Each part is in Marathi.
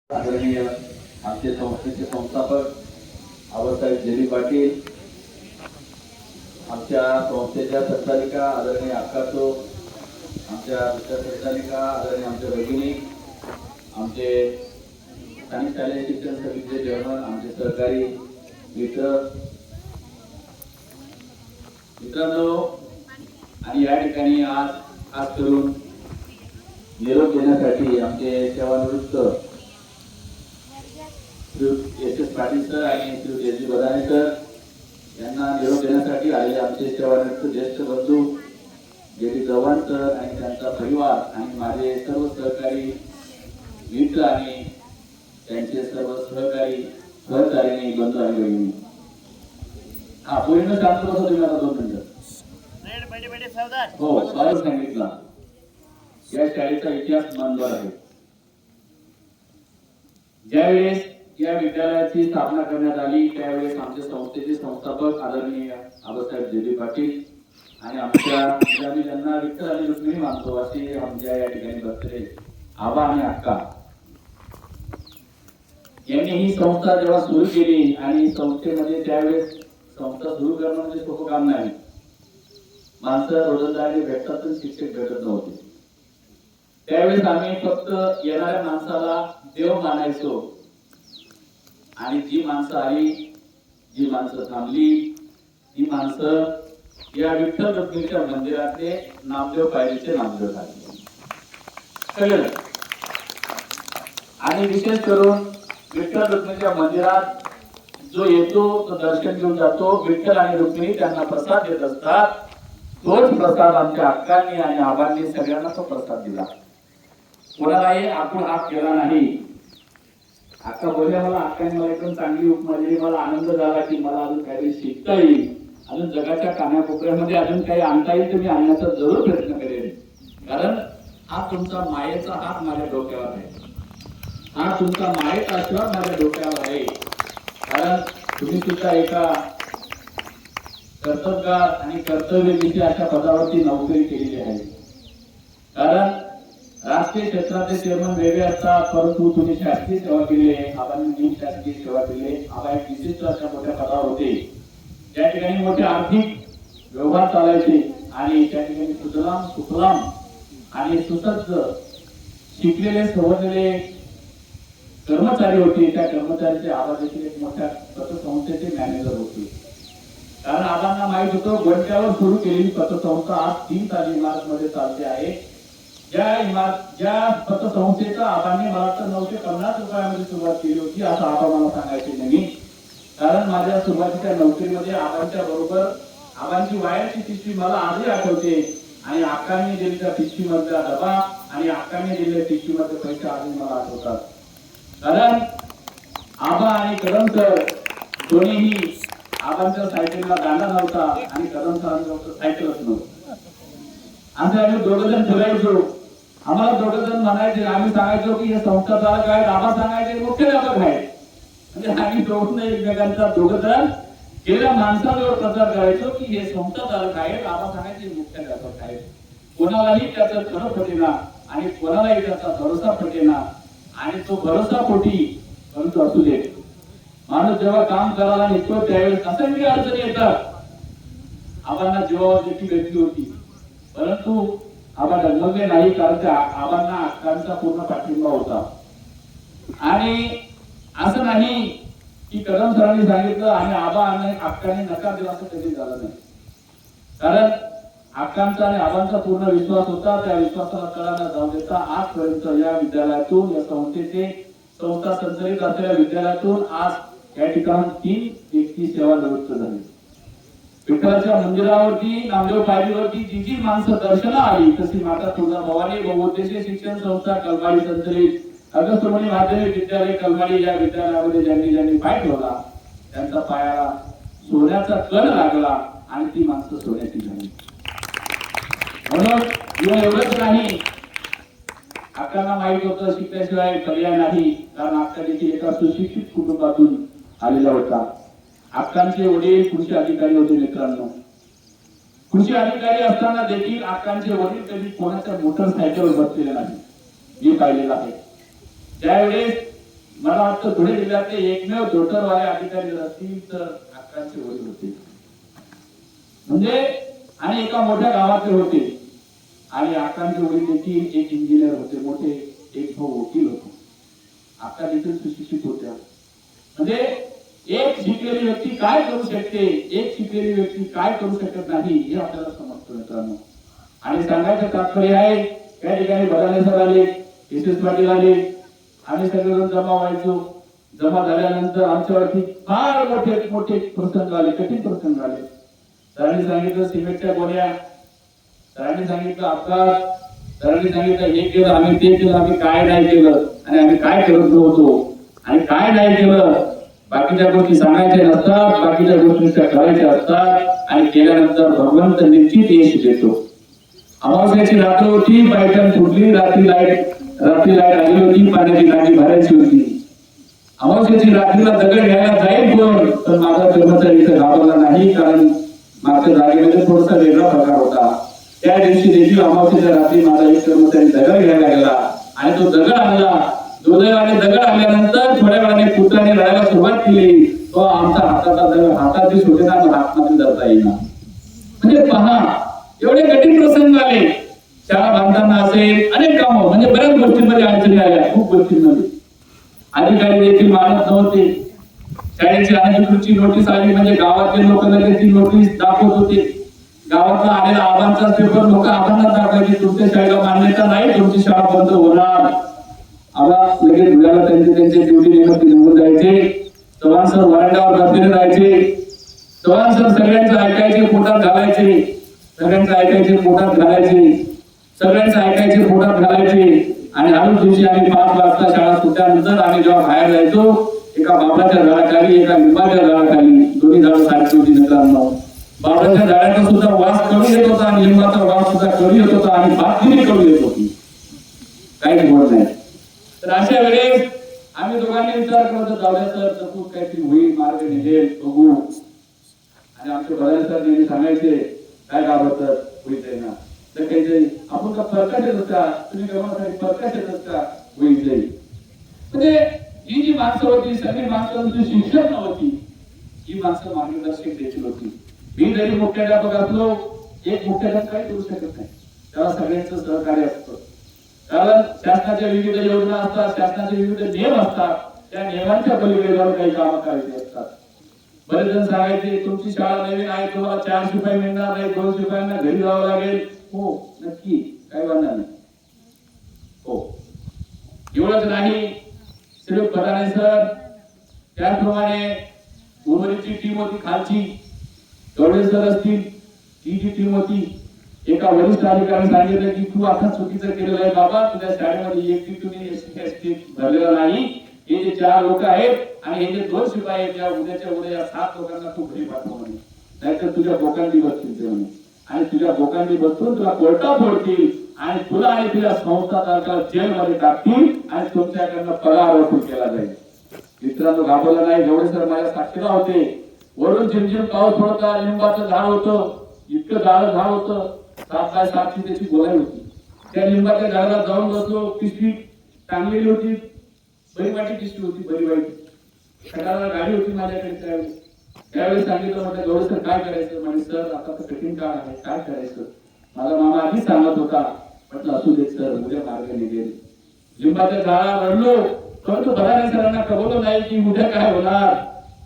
आदरणीय आमचे संस्थेचे संस्थापक आबासाहेब जेली पाटील, आमच्या संस्थेच्या संचालिका आदरणीय अक्काचो, आमच्या दुसऱ्या संचालिका आदरणीय आमच्या भगिनी, आमचे स्थानिक शालेय शिक्षण समितीचे चेअरमन, आमचे सहकारी मित्रांनो, आणि या ठिकाणी आज खास करून निरोप देण्यासाठी आमचे सेवानिवृत्त Shri S S Patil sir आणि श्री एस जी बदाने सर यांना निरोप देण्यासाठी आलेले आमचे सेवानिवृत्त ज्येष्ठ बंधू जे डी चव्हाण सर आणि त्यांचा परिवार आणि माझे सर्व सहकारी मित्र आणि त्यांचे सर्व सहकारिणी बंधू आणि भगिनी. हा पूर्ण शांत बसा तुम्ही आता 2 मिनिटं. हो बरोबर सांगितलं. या शाळेचा इतिहास मानवर आहे. ज्यावेळेस या विद्यालयाची स्थापना करण्यात आली त्यावेळेस आमच्या संस्थेचे संस्थापक आदरणीय आबासाहेब जेली पाटील आणि आमच्या आम्ही ज्यांना विठ्ठल आणि रुक्मिणी मानतो असे आमच्या या ठिकाणी बसलेले आबा आणि अक्का यांनी ही संस्था जेव्हा सुरू केली आणि संस्थेमध्ये त्यावेळेस संस्था सुरू करणं म्हणजे सोपं काम नाही. माणसं रोजंदारी भेटतात पण शिक्षक भेटत नव्हते. त्यावेळेस आम्ही फक्त येणाऱ्या माणसाला देव मानायचो आणि जी माणसं आली, जी माणसं थांबली, ती माणसं या विठ्ठल रुक्मिणीच्या मंदिरातले नामदेव पायरीचे नामदेव झाले. कळलं? आणि विशेष करून विठ्ठल रुक्मिणीच्या मंदिरात जो येतो तो दर्शन घेऊन जातो. विठ्ठल आणि रुक्मिणी त्यांना प्रसाद देत असतात. तोच प्रसाद आमच्या अक्कांनी आणि आबांनी सगळ्यांना तो प्रसाद दिला. कोणालाही आपण हात केला नाही. अक्का बोलल्या मला अक्काने मला एकदम चांगली उपमा दिली. मला आनंद झाला की मला अजून काहीतरी शिकता येईल, अजून जगाच्या कानाकोपऱ्यामध्ये अजून काही आणता येईल तर मी आणण्याचा जरूर प्रयत्न करेन. कारण हा तुमचा मायेचा हात माझ्या डोक्यावर आहे. हा तुमचा मायेचा आशीर्वाद माझ्या डोक्यावर आहे. कारण तुम्ही सुद्धा एका कर्तबगार आणि कर्तव्यनिष्ठ अशा पदावरती नोकरी केलेली आहे. कारण राष्ट्रीय क्षेत्राचे चेअरमन वेगळे असतात, परंतु तुम्ही शासकीय सेवा केली आहे. आबांनी शासकीय सेवा केली. आबा एक विशिष्ट अशा मोठ्या पदावर होते. त्या ठिकाणी मोठे आर्थिक व्यवहार चालायचे आणि त्या ठिकाणी सुजलाम सुफलाम आणि सुसज्ज शिकलेले सवरलेले कर्मचारी होते. त्या कर्मचाऱ्यांचे आबा देखील एक मोठ्या पतसंस्थेचे मॅनेजर होते. कारण आबांना माहित होतं गोंट्यावर सुरू केलेली पतसंस्था आज 3 ताली इमारत मध्ये चालते आहे. ज्या पतसंस्थेचा आबांनी मला तर 950 रुपयामध्ये सुरुवात केली होती असं आबा मला सांगायचे नाही. कारण माझ्या सुरुवातीच्या नोकरीमध्ये आबांच्या बरोबर आबांची वायरची पिशवी मला आजही आठवते आणि अक्कांनी दिलेल्या पिशवीमधला डबा आणि अक्कांनी दिलेल्या पिशवीमधले पैसे आजही मला आठवतात. कारण आबा आणि कदम सर दोन्हीही आबांच्या सायकलला दांडा नव्हता आणि कदम सरांचं सायकलच नव्हतं. आमचे आम्ही 2 जण फिरायचो. आम्हाला 2 जण म्हणायचे, आम्ही सांगायचो की हे संस्था चालक आहेत, आबा सांगायचे मुख्याध्यापक आहेत. म्हणजे आम्ही दोघं एकमेकांचा 2 जण गेल्या माणसाजवळ प्रचार करायचो की हे संस्था चालक आहेत, आबा सांगायचे मुख्याध्यापक आहेत. कोणालाही त्याचं खरं पटेना आणि कोणालाही त्याचा भरोसा पटेना आणि तो भरोसा पोटी परंतु असू दे. माणूस जेव्हा काम करायला निघतो त्यावेळेस असंख्य अडचणी येतात. आबांना जीवावर देखील व्यक्ती होती, परंतु आबा डगमगले नाही. कारण त्या आबांना अक्कांचा पूर्ण पाठिंबा होता. आणि असं नाही की कदम सरांनी सांगितलं आणि आबा आणि अक्काने नकार दिला असं कधी झालं नाही. कारण अक्कांचा आणि आबांचा पूर्ण विश्वास होता. त्या विश्वासाला कळा न जाऊ देता आजपर्यंत या विद्यालयातून या संस्थेचे संस्था संचलित असलेल्या विद्यालयातून आज या ठिकाणी 3 व्यक्ती सेवानिवृत्त झाली. विठ्ठलाच्या मंदिरावरती नामदेव पायरीवरती जी जी माणसं दर्शना आली तशी माता तुळजाभवानी बहुउद्देशीय शिक्षण संस्था कलमाडी संचलित अगस्त्यमुनी माध्यमिक विद्यालय कलमाडी या विद्यालयामध्ये ज्यांनी पाय ठेवला त्यांचा पायाला सोन्याचा कण लागला आणि ती माणसं सोन्याची झाली. म्हणून एवढंच नाही, अक्कांना माहित होतं शिकल्याशिवाय पर्याय नाही. कारण अक्का देखील एका सुशिक्षित कुटुंबातून आलेला होता. अक्कांचे वडील कृषी अधिकारी होते. मित्रांनो, कृषी अधिकारी असताना देखील अक्कांचे वडील कधी कोणाच्या मोटरसायकलवर बसलेले नाही, मी पाहिलेलं आहे. त्यावेळेस मला वाटतं धुळे जिल्ह्यातले एकमेव धोटरवाले अधिकारी जर असतील तर अक्कांचे वडील होते. म्हणजे आणि एका मोठ्या गावातले होते आणि अक्कांचे वडील देखील एक इंजिनियर होते, मोठे एक भाऊ वकील होते. अक्का देखील सुशिक्षित होत्या. म्हणजे एक शिकलेली व्यक्ती काय करू शकते, एक शिकलेली व्यक्ती काय करू शकत नाही हे आपल्याला समजतं मित्रांनो. आणि सांगायचं तात्पर्य आहे, त्या ठिकाणी बदाने सर आले, एस एस पाटील आले, आम्ही सगळेजण जमा व्हायचो. जमा झाल्यानंतर आमच्यावरती फार मोठे मोठे प्रसंग आले, कठीण प्रसंग आले. सरांनी सांगितलं सिमेंटच्या गोण्या, सरांनी सांगितलं अपघात, सरांनी सांगितलं हे केलं आम्ही, ते केलं आम्ही, काय नाही केलं आणि आम्ही काय करत होतो आणि काय नाही केलं. बाकीच्या गोष्टी सांगायच्या नसतात, बाकीच्या गोष्टी करायच्या असतात आणि केल्यानंतर भगवंत निश्चित यश देतो. अमावस्याची रात्र होती, पायटन फुटली, रात्री लाईट आली होती, पाण्याची टाकी भरायची होती. अमावस्याची रात्रीला दगड घ्यायला जाईल कोण, तर माझा कर्मचारी इथं घाबरला नाही, कारण मागच्या जागेमध्ये थोडासा वेगळा प्रकार होता. त्या दिवशी देखील अमावस्याच्या रात्री माझा एक कर्मचारी दगड घ्यायला गेला आणि तो दगड आणला. दुर्दैवाने दगड आणल्यानंतर थोड्या वेळाने पुत्राने रडायला सुरुवात केली. तो आमचा हाताचा दगड हातात दिस होते ना, हातमध्ये धरता येईना. म्हणजे पहा, एवढे कठीण प्रसंग आले. शाळा बांधताना असेल, अनेक कामं, म्हणजे बऱ्याच गोष्टींमध्ये अडचणी आल्या, खूप गोष्टींमध्ये. अधिकारी देखील मानत नव्हते. शाळेची अनधिकृतची नोटीस आली म्हणजे गावातले लोक लगेच ती नोटीस दाखवत होते. गावातला आलेला आबांचा पेपर लोक आबांना दाखवायचे, तुमच्या शाळेला मान्यता नाही, तुमची शाळा बंद होणार. आबा लगेच धुळ्याला त्यांचे ड्युटी निमित्त निघून जायचे. चव्हाण सर वरांड्यावर बसलेले राहायचे. चव्हाण सर सगळ्यांचं ऐकायचे, पोटात घालायचे, सगळ्यांचं ऐकायचे, पोटात घालायचे, सगळ्यांचं ऐकायचे, पोटात घालायचे. आणि हळूच दिवशी आम्ही 5 वाजता शाळा सुटल्यानंतर आम्ही जेव्हा बाहेर जायचो, एका बाबाच्या झाडाखाली, एका लिंबाच्या झाडाखाली, दोन्ही झाडं सारखी होती मित्रांनो. बाबाच्या झाडाचा सुद्धा वास कमी येत होता आणि लिंबाचा वास सुद्धा कमी येत होता आणि बातमी कमी येत होती, काहीच बोल नाही. तर अशा वेळेस आम्ही दोघांनी विचार करतो, जाऊया सर तसं काहीतरी होईल, मार्ग निघेल, बघू. आणि आमचे बदाने सर नेहमी सांगायचे, काय घाबरतात, होईल जाईल ना. तर काही आपण का फरकाच येत का, तुम्ही गव्हासाठी फरकाच येतात का, होईल जाईल. म्हणजे ही जी माणसं होती, सगळी माणसांची शिक्षक नव्हती, ही माणसं मार्गदर्शक देखील होती. मी जरी मुख्याध्यापक असलो, एक मुख्याध्यापक काही करू शकत नाही, त्याला सगळ्यांचं सहकार्य असतं. कारण शासनाच्या विविध योजना असतात, शासनाचे विविध नियम असतात, त्या नियमांच्या पलीकडे जाऊन काही कामं करायची असतात. बरेच जण सांगायचे, तुमची शाळा नवीन आहे, तुम्हाला 4 शिपाई मिळणार नाही, 2 शिपायांना घरी जावं लागेल. हो नक्की, काही वांधा नाही. हो, एवढंच नाही, सिर्फ बदाने सर, त्याचप्रमाणे उर्वरितची टीम होती खालची, गवडे सर असतील, ती जी टीम होती. एका वरिष्ठ अधिकाऱ्याने सांगितलं की तू आता चुकीचं केलेलं आहे बाबा, तुझ्या शाळेमध्ये एकटी तुम्ही एसटी भरलेला नाही. हे जे 4 लोक आहेत आणि हे जे 2 शिपाई आहेत, त्या उद्याच्या उद्या या 7 लोकांना तू घरी पाठव म्हणे, नाहीतर तुझ्या बोकांडी बसतील ते म्हणे. आणि तुझ्या बोकांडी बसून तुला कोर्टात फोडतील आणि तुला आणि तुझ्या संस्थाचालकाला जेलमध्ये टाकतील आणि तुमच्याकडनं पगार वसूल केला जाईल. मित्रांनो, घाबरलं नाही. गवडे सर माझ्या साक्षीला होते. वरून झिमझिम पाऊस पडता, लिंबाचं झाड होतं, इतकं झाड होतं, 7x7 ची त्याची गोलाई होती. त्या लिंबाच्या झाडाला जाऊन बसलो, पिशवी टांगलेली होती, बरी वाईट पिशवी होती, बरी वाईट. सकाळला गाडी होती माझ्याकडे. त्यावेळेस सांगितलं, म्हटलं गवडे सर काय करायचं. म्हणजे सर आता तर कठीण काळ आहे, काय करायचं. माझा मामा आधीच सांगत होता. म्हटलं असू देत सर, उद्या मार्ग निघेल. लिंबाच्या झाडाला रडलो, परंतु बदाने सरांना कळवलं नाही की उद्या काय होणार.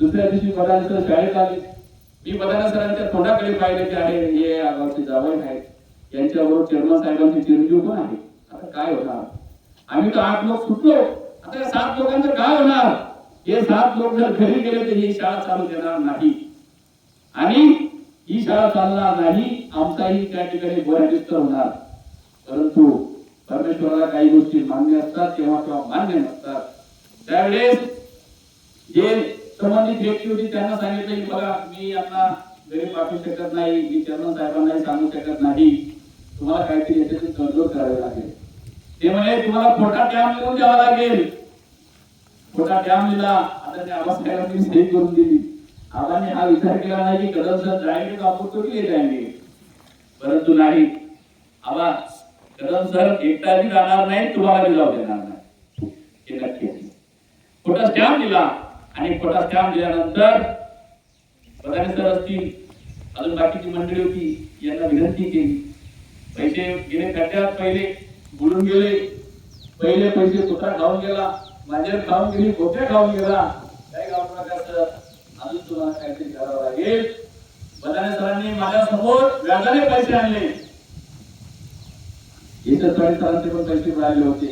दुसऱ्या दिवशी बदाने सर शाळेत आले. मी बदाने सरांच्या तोंडाकडे पाहिले की अरे हे गावचे जावई आहेत, यांच्याबरोबर चेअरमन साहेबांचे चिरंजीव पण आहे, आता काय होणार. आम्ही तर 8 लोक सुटलो, आता 7 लोकांचं काय होणार. हे 7 लोक जर घरी गेले तर ही शाळा चालू देणार नाही आणि ही शाळा चालणार नाही, आमचाही त्या ठिकाणी बहिष्कार होणार. परंतु परमेश्वराला काही गोष्टी मान्य असतात तेव्हा किंवा मान्य नसतात. त्यावेळेस जे संबंधित व्यक्ती होती त्यांना सांगितलं की बघा, मी यांना घरी पाठवू शकत नाही, मी चेअरमन साहेबांनाही सांगू शकत नाही, तुम्हाला काहीतरी याच्यातून तडजोड करावी लागेल. ते म्हणे तुम्हाला खोटा टॅम लिहून द्यावा लागेल. खोटा टॅम लिहिला. आता त्या आबासाहेबांनी सही करून दिली. आबांनी हा विचार केला नाही की कदम सर जाएंगे तो आपको तो ले जाएंगे, परंतु नाही, आबा कदम सर एकटा बी जाणार नाही, तुम्हाला बी जाऊ देणार नाही, हे नक्की. खोटा स्टॅम्प दिला आणि खोटा स्टॅम्प दिल्यानंतर प्रधान सर असतील, अजून बाकीची मंडळी होती, यांना विनंती केली. पैसे गेले खड्ड्यात, पहिले बुडून गेले, पहिले पैसे कुठा खाऊन गेला, माझ्या खाऊन गेली, खोट्या खाऊन गेला. काय गाव प्रकारचं अजून तुम्हाला काहीतरी करावं लागेल. प्रधान सरांनी माझ्या समोर व्याजाने पैसे आणले. इतर सरांचे पण पैसे मिळाले होते,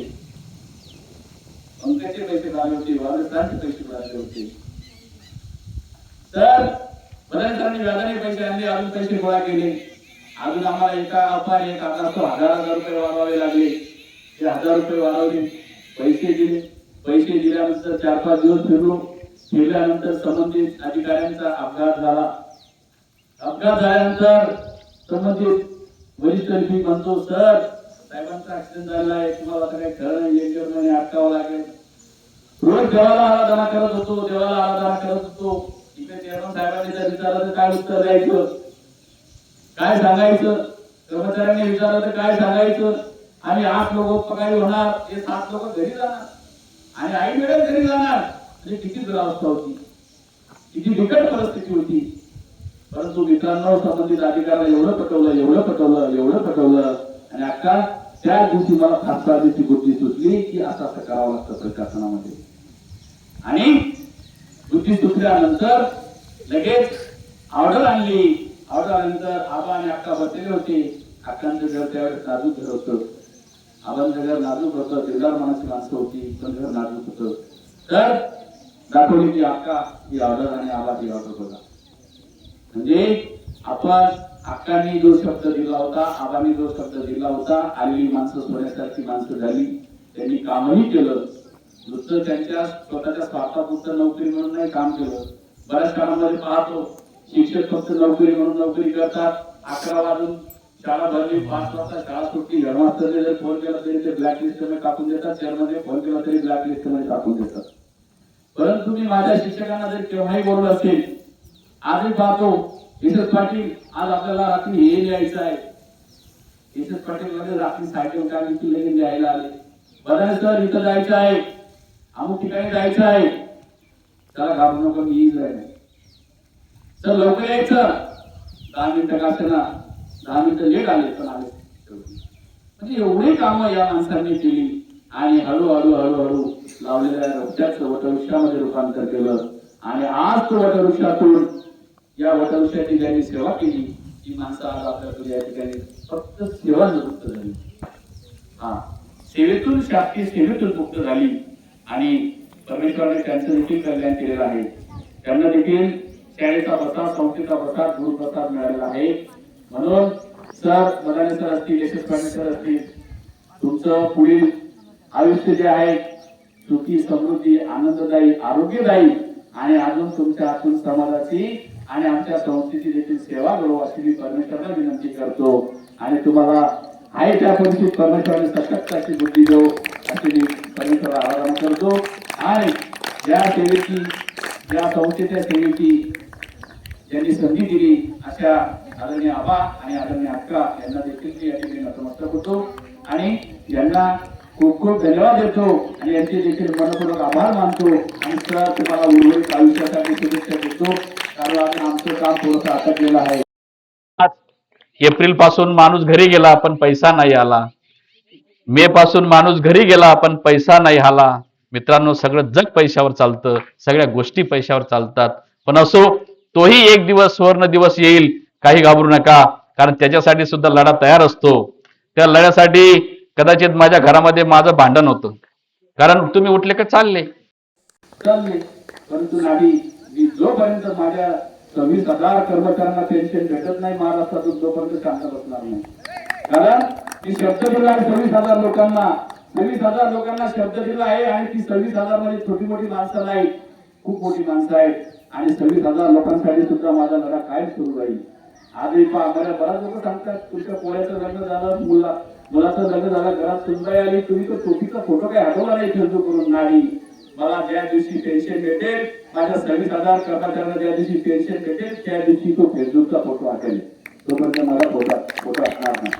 पंकजचे पैसे मिळाले होते, वारसरांचे पैसे मिळाले होते. तर प्रधान सरांनी व्याजाने पैसे आणले, अजून पैसे गोळा केले. अजून आम्हाला एका अपार एक हजार रुपये वाढवावे लागले. ते 1000 रुपये वाढवले, पैसे दिले. पैसे दिल्यानंतर 4-5 दिवस फिरल्यानंतर संबंधित अधिकाऱ्यांचा अपघात झाला. अपघात झाल्यानंतर संबंधित वरिष्ठ अधिकारी म्हणतो, सर साहेबांचा ऍक्सिडेंट झालेला आहे, तुम्हाला आता काही खरं नाही, 1-1.5 महिने अटकावं लागेल. रोज देवाला आराधना करत होतो, देवाला आराधना करत होतो. इथे चेअरमन साहेबांनी जर विचारलं तर काय उत्तर द्यायचं, काय सांगायचं? कर्मचाऱ्यांनी विचारलं तर काय सांगायचं? आम्ही 8 लोक पगारी होणार, हे 7 लोक घरी जाणार आणि आई वेळेस घरी जाणार. म्हणजे किती दुरावस्था होती, किती बिकट परिस्थिती होती. परंतु मित्रांनो, संबंधित अधिकाऱ्याला एवढं पटवलं आणि अक्का त्या दिवशी मला खासदारची बुद्धी सुचली की असं करावं लागतं प्रशासनामध्ये. आणि बुद्धी सुचल्यानंतर लगेच ऑर्डर आणली. ऑर्डर आल्यानंतर आबा आणि अक्का बसलेले होते. अक्कांचं घर त्यावेळेस नाजूक घर होतं, आबांचं घर नाजूक होतं, दिलदार मनाची माणसं होती, पण घर नाजूक होतं. तर दाखवली की अक्का ही ऑर्डर आणि आबा ही ऑर्डर बघा. म्हणजे आपण अक्कांनी जो शब्द दिला होता, आबांनी जो शब्द दिला होता, आलेली माणसं सोन्यासारखी माणसं झाली. त्यांनी कामही केलं, नुसतं त्यांच्या स्वतःच्या स्वार्थापुरतं नोकरी म्हणून नाही काम केलं. बऱ्याच काळामध्ये पाहतो शिक्षक फक्त नोकरी म्हणून नोकरी करतात. 11 वाजून शाळा भरली, 5 वाजता शाळा सुटली, हेडमास्टरने जर फोन केला तरी ते ब्लॅक लिस्ट मध्ये टाकून देतात, चेअरमनने फोन केला तरी ब्लॅक लिस्ट मध्ये टाकून देतात. परंतु मी माझ्या शिक्षकांना जर केव्हाही बोललो असेल, आजही पाहतो एस एस पाटील आज आपल्याला रात्री हे लिहायचं आहे. एस एस पाटील मध्ये रात्री सायकल काढली लगेच लिहायला आले. बघा सर इथं जायचं आहे, अमुक ठिकाणी जायचं आहे, त्याला घाबरू नको, मी येईल जायचं सर, लवकर यायचं. 10 मिनिटं का असेना, 10 मिनिटं लेट आले पण आले. म्हणजे एवढी कामं या माणसांनी केली आणि हळूहळू लावलेल्या रस्त्याचं वटवृक्षामध्ये रूपांतर केलं. आणि आज तो वटवृक्षातून या वटवृक्षाची ज्यांनी सेवा केली ती माणसं आज आपल्याकडे या ठिकाणी फक्त सेवा मुक्त झाली. सेवेतून, शासकीय सेवेतून मुक्त झाली आणि परमेश्वराने त्यांचं देखील कल्याण केलेलं आहे. त्यांना देखील शाळेचा प्रसाद, संस्थेचा प्रसाद, गुरुप्रसाद मिळालेला आहे. म्हणून सर मदाने सर असतील, एस एस पाटील सर असतील, तुमचं पुढील आयुष्य जे आहे सुखी, समृद्धी, आनंददायी, आरोग्यदायी आणि अजून तुमच्या हातून समाजाची आणि आमच्या संस्थेची देखील सेवा करू अशी मी परमेश्वराला विनंती करतो. आणि तुम्हाला आहे त्या परिस्थितीत परमेश्वराने सशक्त अशी बुद्धी देऊ अशी मी परमेश्वराला आराधना करतो. आणि या सेवेची, या संस्थेच्या सेवेची ज्यांनी संधी दिली अशा आदरणीय आबा आणि आदरणीय अक्का यांना देखील मी या ठिकाणी नतमस्तक होतो आणि यांना खूप खूप धन्यवाद देतो आणि यांचे देखील मनपूर्वक आभार मानतो. आणि सर तुम्हाला उर्वरित आयुष्यासाठी शुभेच्छा देतो, कारण आता आमचं काम थोडंसं अटकलेलं आहे. एप्रिल पासून माणूस घरी गेला पण पैसा नाही आला, मे पासून माणूस घरी गेला पण पैसा नाही आला. मित्रांनो, सगळं जग पैशावर चालतं, सगळ्या गोष्टी पैशावर चालतात. पण असो, तोही एक दिवस सुवर्ण दिवस येईल, काही घाबरू नका, कारण त्याच्यासाठी सुद्धा लढा तयार असतो. त्या लढ्यासाठी कदाचित माझ्या घरामध्ये माझं भांडण होतं, कारण तुम्ही उठले का चालले, परंतु नाही, मी जोपर्यंत माझ्या 26,000 कर्मचाऱ्यांना पेन्शन भेटत नाही महाराष्ट्रातून तोपर्यंत शांत बसणार नाही. कारण ती शब्द दिला आहे 26,000 लोकांना, 26,000 लोकांना शब्द दिला आहे. आणि ती 26,000 मध्ये छोटी मोठी माणसं नाही, खूप मोठी माणसं आहेत. आणि 26,000 लोकांसाठी सुद्धा माझा लढा कायम सुरू राहील. आजही मला बराच लोक सांगतात तुमच्या पोळ्याचं लग्न झालं, मुलाचं लग्न झालं, घरात सुनबाई आली, तुम्ही तो टोपीचा फोटो काही हटवला नाही फेसबुक करून. नाही, मला ज्या दिवशी पेन्शन भेटेल, माझ्या 26,000 कर्मचाऱ्यांना ज्या दिवशी पेन्शन भेटेल त्या दिवशी तो फेसबुकचा फोटो हटेल, तोपर्यंत माझा फोटो असणार नाही.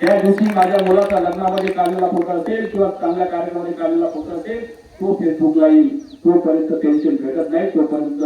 त्या दिवशी माझ्या मुलाचा लग्नामध्ये काढलेला फोटो असेल किंवा चांगल्या कार्यक्रमामध्ये काढलेला फोटो असेल तो फेसबुकला येईल, तोपर्यंत टेन्शन भेटत नाही, तोपर्यंत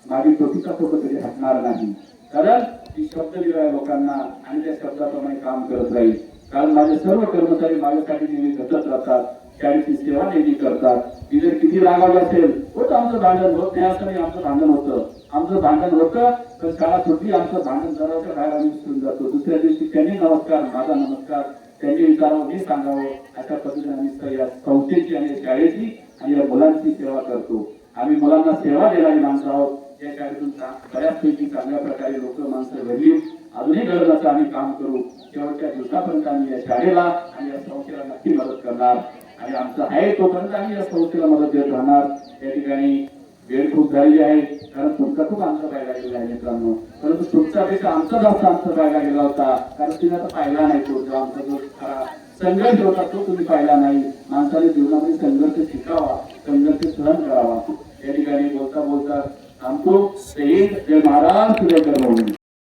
माझी टोपीचा फोटो तरी हटणार नाही. कारण ती शब्द दिलाय लोकांना आणि त्या शब्दाप्रमाणे काम करत राहील. कारण माझे सर्व कर्मचारी माझ्यासाठी नेहमी झटत राहतात, शाळेची सेवा नेहमी करतात. ती जर किती रागावली असेल, होत आमचं भांडण होत नाही असं नाही, आमचं भांडण होतं, आमचं भांडण होतं, पण शाळा सुटली, आमचं भांडण दरवाजा बाहेर आम्ही विसरून जातो. दुसऱ्या दिवशी त्यांनी नमस्कार, माझा नमस्कार, त्यांनी विचारावं, मी सांगावं, अशा पद्धतीने आम्ही या संस्थेची आणि शाळेची आणि या मुलांची सेवा करतो. आम्ही मुलांना सेवा देणारी माणसं आहोत. या शाळेतून बऱ्याचपैकी चांगल्या प्रकारे लोक माणसं घडली, अजूनही घडण्याचं आम्ही काम करू. शेवटच्या दिवसापर्यंत आम्ही या शाळेला आणि या संस्थेला नक्की मदत करणार आणि आमचं आहे तोपर्यंत आम्ही या संस्थेला मदत देत राहणार. या ठिकाणी वेळ खूप झालेली आहे, कारण तुमचा खूप आमचा पाहिला गेला आहे मित्रांनो, परंतु तुमच्यापेक्षा आमचा जास्त आमचा पाहिला गेला होता, कारण तुम्ही आता पाहिला नाही तो जो आमचा जो खरा संघर्ष होता तो तुम्ही पाहिला नाही. माणसाने जीवनामध्ये संघर्ष शिकावा, संघर्ष सहन करावा. या ठिकाणी बोलता बोलता थांबतो. जय हिंद, जय महाराष्ट्र, जय कर्मभूमी.